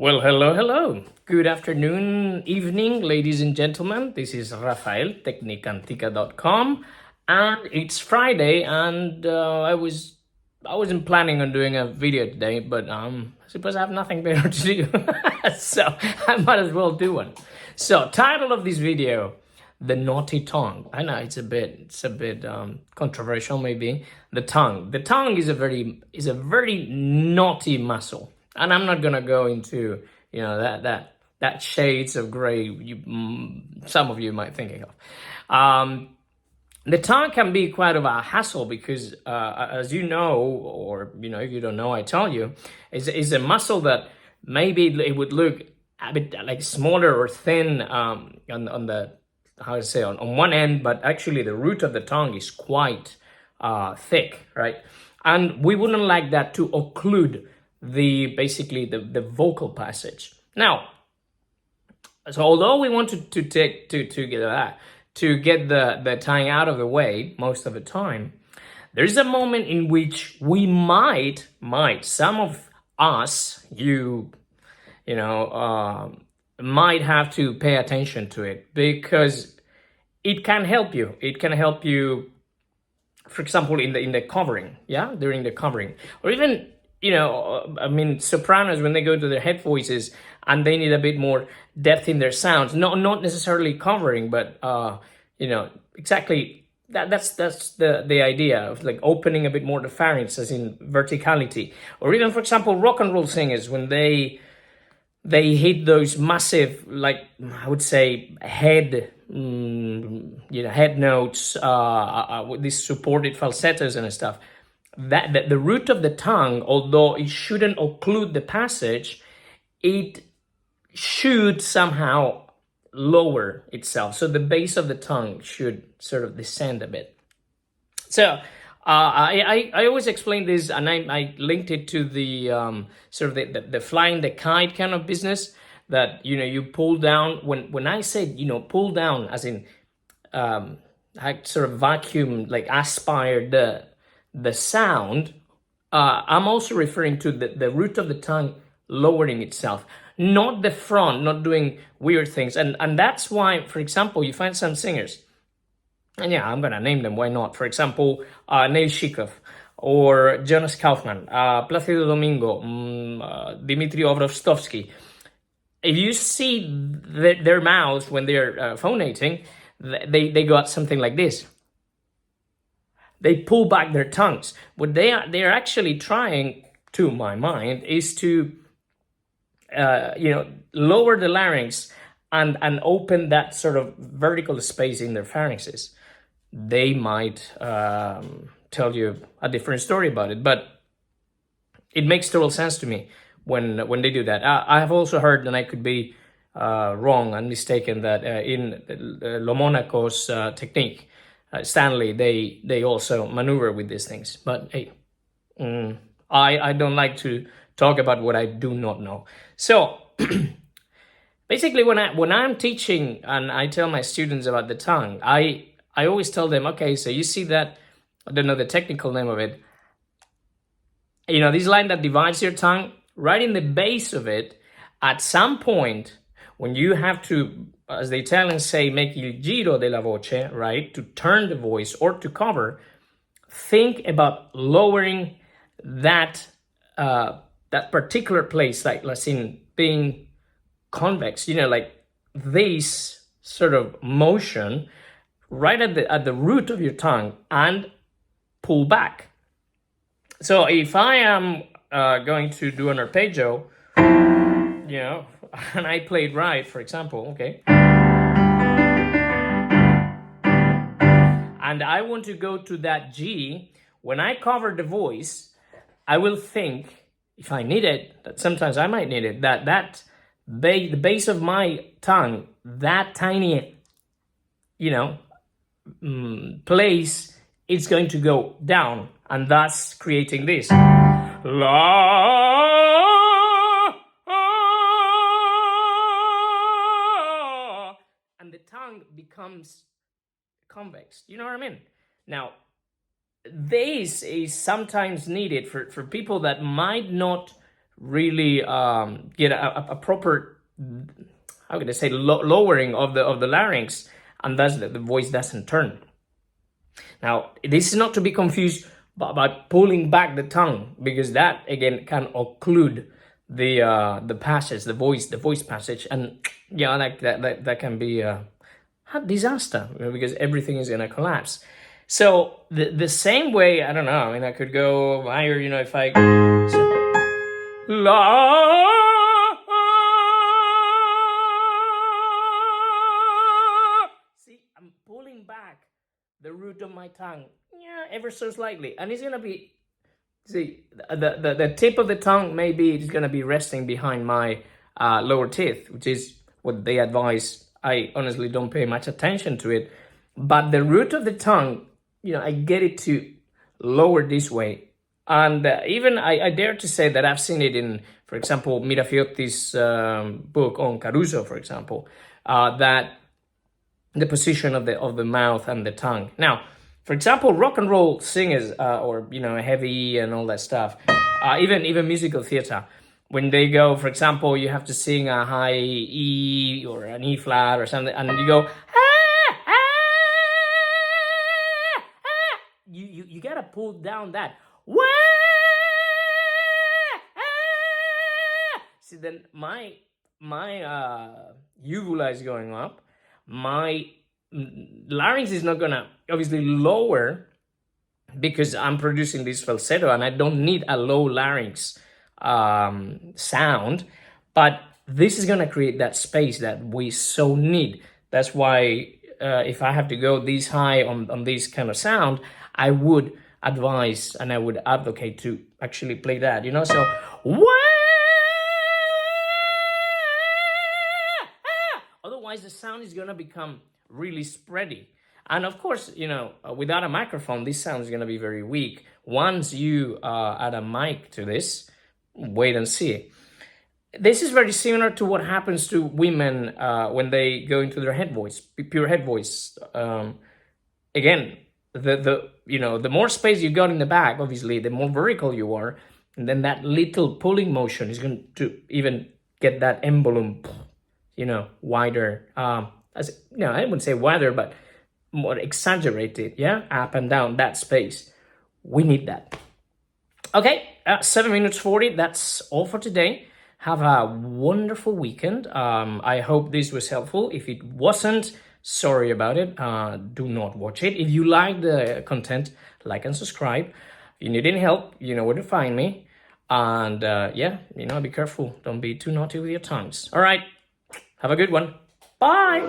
Well, hello. Good afternoon, evening, ladies and gentlemen. This is Rafael, Tecnicantica.com, and it's Friday, and I wasn't planning on doing a video today, but I suppose I have nothing better to do, so I might as well do one. So, title of this video: the naughty tongue. I know it's a bit controversial, maybe. The tongue is a very naughty muscle. And I'm not gonna go into that shades of gray some of you might thinking of. The tongue can be quite of a hassle because, as you know, or if you don't know, I tell you, is a muscle that maybe it would look a bit like smaller or thin on the how to say on one end, but actually the root of the tongue is quite thick, right? And we wouldn't like that to occlude basically the vocal passage. Now, so although we want to get the tongue out of the way most of the time, there's a moment in which we might some of us might have to pay attention to it, because it can help you. It can help you, for example, in the covering, during the covering, or even sopranos, when they go to their head voices and they need a bit more depth in their sounds, not necessarily covering, but exactly that's the idea of like opening a bit more the pharynx, as in verticality. Or even, for example, rock and roll singers, when they hit those massive, like I would say, head notes with these supported falsettos and stuff. That the root of the tongue, although it shouldn't occlude the passage, it should somehow lower itself. So the base of the tongue should sort of descend a bit. So I always explain this, and I linked it to the sort of the flying the kite kind of business, that you pull down. When I said pull down, as in I sort of vacuum, like aspire the sound, I'm also referring to the root of the tongue lowering itself, not the front, not doing weird things. And that's why, for example, you find some singers, and I'm gonna name them, why not? For example, Neil Shikov, or Jonas Kaufman, Placido Domingo, Dmitry Ovrostovsky. If you see their mouths when they're phonating, they got something like this. They pull back their tongues. What they're actually trying, to my mind, is to lower the larynx and open that sort of vertical space in their pharynxes. They might tell you a different story about it, but it makes total sense to me when they do that. I have also heard, and I could be wrong and mistaken, that in Lo Monaco's technique, Stanley, they also maneuver with these things. But hey, I don't like to talk about what I do not know. So basically, when I'm teaching and I tell my students about the tongue, I always tell them, okay, so you see that, I don't know the technical name of it, this line that divides your tongue, right in the base of it, at some point, when you have to, as the Italians say, make il giro della voce, right, to turn the voice or to cover, think about lowering that particular place, like let's say being convex, like this sort of motion right at the root of your tongue, and pull back. So if I am going to do an arpeggio, and I played right, for example, okay, and I want to go to that G, when I cover the voice, I will think, if I need it, that sometimes I might need it, that the base of my tongue, that tiny, place, it's going to go down, and thus creating this. La. And the tongue becomes convex. You know what I mean? Now, this is sometimes needed for people that might not really get a proper, how can I say, lowering of the larynx, and thus the voice doesn't turn. Now, this is not to be confused by pulling back the tongue, because that again can occlude the passage, the voice passage, and yeah, that can be a disaster, because everything is gonna collapse. So the same way, I don't know. I mean, I could go higher, if I la. See, I'm pulling back the root of my tongue, ever so slightly, and it's gonna be, see, the tip of the tongue maybe is gonna be resting behind my lower teeth, which is what they advise. I honestly don't pay much attention to it, but the root of the tongue, I get it to lower this way, and even I dare to say that I've seen it in, for example, Mirafiotti's book on Caruso, for example, that the position of the mouth and the tongue. Now, for example, rock and roll singers, or heavy and all that stuff, even musical theater, when they go, for example, you have to sing a high E or an E flat or something, and you go you gotta pull down that. See, then my uvula is going up. My larynx is not gonna obviously lower, because I'm producing this falsetto, and I don't need a low larynx sound, but this is gonna create that space that we so need. That's why if I have to go this high on this kind of sound, I would advise and I would advocate to actually play that, so otherwise the sound is gonna become really spready. And of course, without a microphone, this sound is gonna be very weak. Once you add a mic to this, wait and see. This is very similar to what happens to women when they go into their head voice, pure head voice. Again, the more space you got in the back, obviously, the more vertical you are, and then that little pulling motion is going to even get that embolum, wider. I wouldn't say wider, but more exaggerated, up and down that space. We need that. Okay, 7 minutes 40. That's all for today. Have a wonderful weekend. I hope this was helpful. If it wasn't, sorry about it. Do not watch it. If you like the content, like and subscribe. If you need any help, you know where to find me. And be careful. Don't be too naughty with your tongues. All right. Have a good one. Bye.